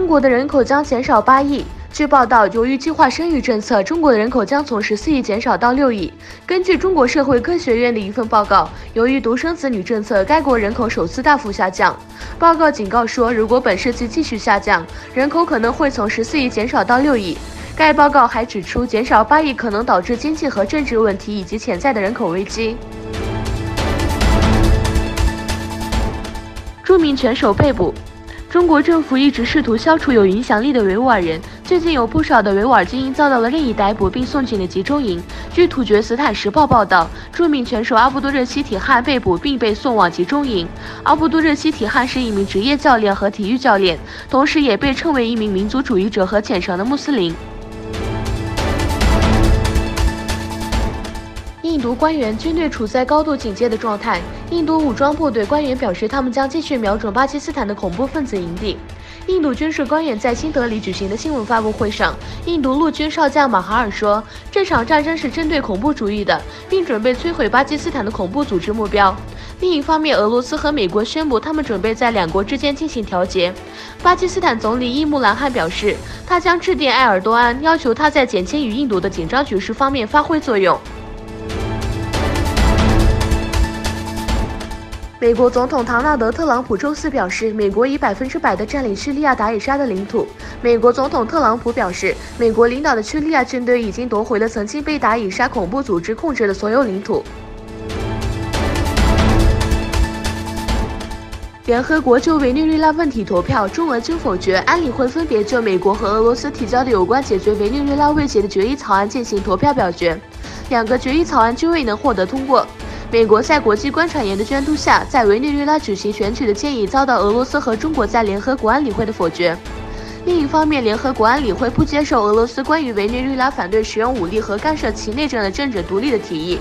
国的人口将减少8亿。据报道，由于计划生育政策，中国的人口将从14亿减少到6亿。根据中国社会科学院的一份报告，由于独生子女政策，该国人口首次大幅下降。报告警告说，如果本世纪继续下降，人口可能会从14亿减少到6亿。该报告还指出，减少8亿可能导致经济和政治问题以及潜在的人口危机。著名拳手被捕。中国政府一直试图消除有影响力的维吾尔人，最近有不少的维吾尔精英遭到了任意逮捕并送进了集中营。据土厥斯坦时报报道，著名拳手阿布都热希提汗被捕并被送往集中营。阿布都热希提汗是一名职业教练和体育教练，同时也被称为一名民族主义者和虔诚的穆斯林。印度官员军队处在高度警戒的状态。印度武装部队官员表示，他们将继续瞄准巴基斯坦的恐怖分子营地。印度军事官员在新德里举行的新闻发布会上，印度陆军少将马哈尔说，这场战争是针对恐怖主义的，并准备摧毁巴基斯坦的恐怖组织目标。另一方面，俄罗斯和美国宣布他们准备在两国之间进行调节。巴基斯坦总理伊姆兰汗表示，他将致电埃尔多安，要求他在减轻与印度的紧张局势方面发挥作用。美国总统唐纳德·特朗普周四表示，美国已100%地占领叙利亚达以沙的领土。美国总统特朗普表示，美国领导的叙利亚军队已经夺回了曾经被达以沙恐怖组织控制的所有领土。联合国就委内瑞拉问题投票，中俄均否决，安理会分别就美国和俄罗斯提交的有关解决委内瑞拉威胁的决议草案进行投票表决，两个决议草案均未能获得通过。美国在国际观察员的监督下，在委内瑞拉举行选举的建议遭到俄罗斯和中国在联合国安理会的否决。另一方面，联合国安理会不接受俄罗斯关于委内瑞拉反对使用武力和干涉其内政的政治独立的提议。